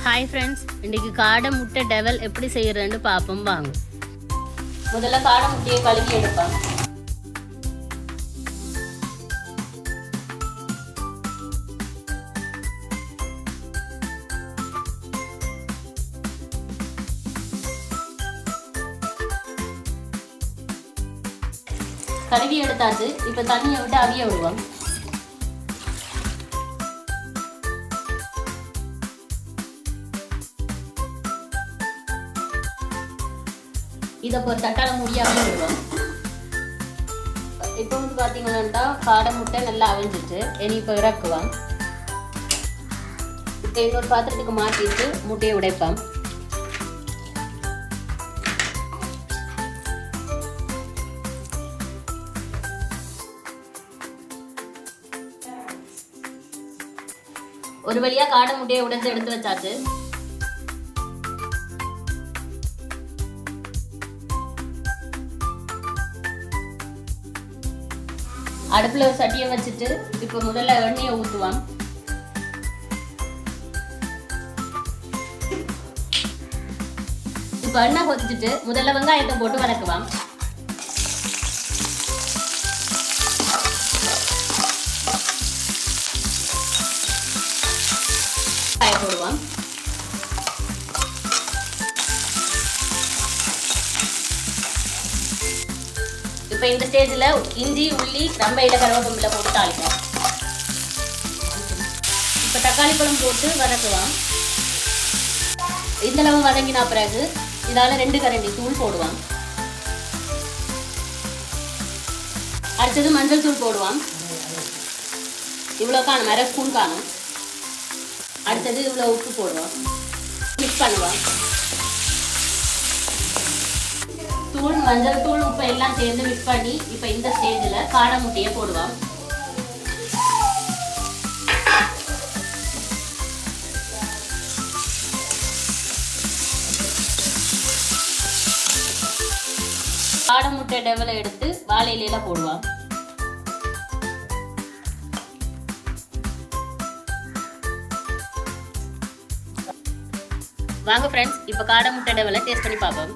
Hi friends, இன்றைக்கி காடை முட்டை டெவல் எப்படி செய்கிறேன்னு பார்ப்போம் வாங்க. முதல்ல காடை முட்டையை கழுவி எடுப்பேன். கழுவி எடுத்தாச்சு. இப்போ தண்ணியை விட்டு அவிய விடுவோம். இதை ஒரு தட்டால முடியாமல் விடுவோம். இப்போ வந்து பார்த்தீங்கன்னா காடை முட்டை நல்லா அவிஞ்சிட்டு இனி இப்போ இறக்குவோம். இப்போ இன்னொரு பாத்திரத்துக்கு மாற்றிட்டு முட்டையை உடைப்போம். ஒரு வழியா காடை முட்டையை உடைச்சு எடுத்து வச்சாச்சு. அடுப்புல ஒரு சட்டியை வச்சுட்டு இப்ப முதல்ல எண்ணெயை ஊற்றுவான். இப்ப எண்ணெய் கொதிச்சுட்டு முதல்ல வெங்காயத்தை போட்டு வதக்குவான். போடுவான். இப்ப இந்த ஸ்டேஜ்ல இஞ்சி உள்ளி ரம்பையில கருவேப்பிலை போட்டு தாளிப்போம். இப்ப தக்காளி பழம் போட்டு வதக்குவான். இந்த அளவு வதங்கினா பிறகு இதால 2 கரண்டி தூள் போடுவான். அடுத்தது மஞ்சள் தூள் போடுவான். இவ்வளவு காணும், 1/2 ஸ்பூன் காணும். அடுத்தது இவ்வளவு உப்பு போடுவோம். மிக்ஸ் பண்ணுவோம். தூள், மஞ்சள் தூள், உப்பு எல்லாம் சேர்ந்து மிக்ஸ் பண்ணி இப்ப இந்த ஸ்டேஜ்ல காடை முட்டையை போடுவோம். காடை முட்டை டெவலை எடுத்து வாழை இலையில போடுவோம். வாங்க ஃப்ரெண்ட்ஸ், இப்போ காடை முட்டை டெவலை டேஸ்ட் பண்ணி பார்ப்போம்.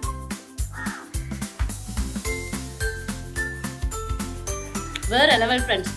வேற லெவல் ஃப்ரெண்ட்ஸ்.